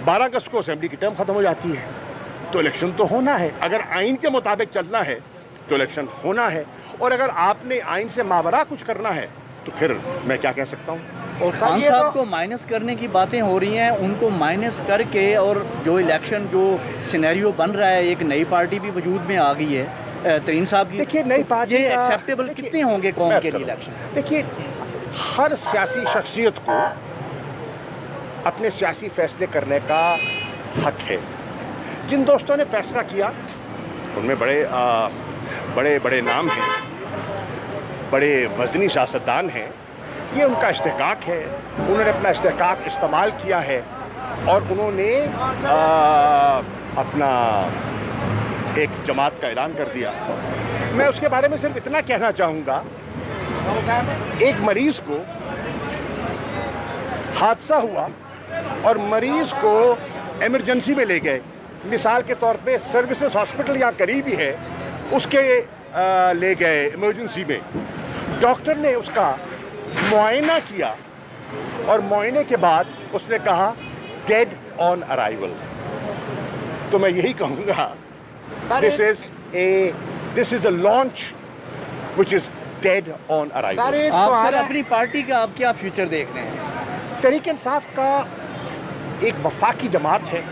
12 अगस्त को असेंबली की टर्म ख़त्म हो जाती है, तो इलेक्शन तो होना है। अगर आइन के मुताबिक चलना है तो इलेक्शन होना है, और अगर आपने आइन से मावरा कुछ करना है तो फिर मैं क्या कह सकता हूँ। और खान साहब को माइनस करने की बातें हो रही हैं, उनको माइनस करके और जो इलेक्शन जो सिनेरियो बन रहा है, एक नई पार्टी भी वजूद में आ गई है तरीन साहब की। देखिए, नई पार्टी ये एक्सेप्टेबल कितने होंगे कौम के लिए इलेक्शन? देखिए, हर सियासी शख्सियत को अपने सियासी फैसले करने का हक है। जिन दोस्तों ने फैसला किया उनमें बड़े बड़े नाम हैं, बड़े वज़नी सियासतदान हैं, ये उनका इस्तेहकाक है। उन्होंने अपना इस्तेहकाक इस्तेमाल किया है और उन्होंने अपना एक जमात का ऐलान कर दिया। मैं उसके बारे में सिर्फ इतना कहना चाहूँगा, एक मरीज़ को हादसा हुआ और मरीज़ को इमरजेंसी में ले गए, मिसाल के तौर पे सर्विसेज हॉस्पिटल यहाँ करीब ही है, उसके ले गए इमरजेंसी में। डॉक्टर ने उसका मुआयना किया और मुआयने के बाद उसने कहा डेड ऑन अराइवल। तो मैं यही कहूँगा, this is a launch which is dead on arrival. आप सर अपनी पार्टी का आप क्या फ्यूचर देख रहे हैं? तहरीक इंसाफ का एक वफाकी जमात है,